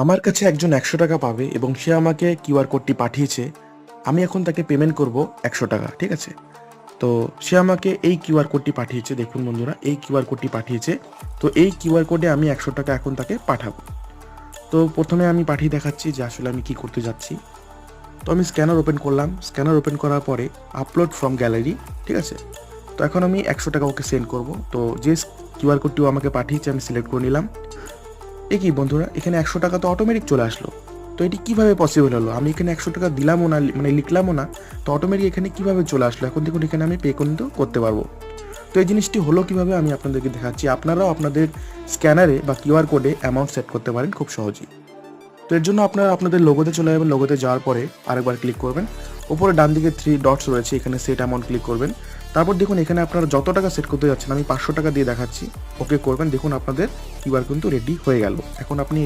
আমার কাছে একজন ১০০ টাকা পাবে এবং সে আমাকে কিউআর কোডটি পাঠিয়েছে। আমি এখন তাকে পেমেন্ট করব ১০০ টাকা, ঠিক আছে? তো সে আমাকে এই কিউআর কোডটি পাঠিয়েছে। দেখুন বন্ধুরা, এই কিউআর কোডটি পাঠিয়েছে। তো এই কিউআর কোডে আমি ১০০ টাকা এখন তাকে পাঠাবো। তো ১ম এ আমি পাঠিয়ে দেখাচ্ছি যে আসলে আমি কি করতে যাচ্ছি। তো আমি স্ক্যানার ওপেন করলাম। স্ক্যানার ওপেন করার পরে আপলোড ফ্রম গ্যালারি, ঠিক আছে? তো এখন আমি ১০০ টাকা ওকে সেন্ড করব। তো যে কিউআর কোডটিও আমাকে পাঠিয়েছে আমি সিলেক্ট করে নিলাম। কি বন্ধুরা, এখানে ১০০ টাকা তো অটোমেটিক চলে আসলো। তো এটি কিভাবে পসিবল হলো? আমি এখানে ১০০ টাকা দিলামও না, মানে লিখলামও না। তো অটোমেটিক এখানে কিভাবে চলে আসলো? এখন দেখুন এখানে আমি পে কিন্তু করতে পারবো। তো এই জিনিসটি হলো কিভাবে আমি আপনাদেরকে দেখাচ্ছি। আপনারাও আপনাদের স্ক্যানারে বা কিউআর কোডে অ্যামাউন্ট সেট করতে পারেন খুব সহজেই। তো এর জন্য আপনারা আপনাদের লোগোতে চলে যাবেন। লোগোতে যাওয়ার পরে আরেকবার ক্লিক করবেন। উপরে ডান দিকে 3 ডটস রয়েছে, এখানে সেট অ্যামাউন্ট ক্লিক করবেন। তারপর দেখুন এখানে আপনারা যত টাকা সেট করতে যাচ্ছেন, আমি ৫০০ টাকা দিয়ে দেখাচ্ছি। ওকে করবেন। দেখুন আপনাদের কিউআর কিন্তু রেডি হয়ে গেল। এখন আপনি এটি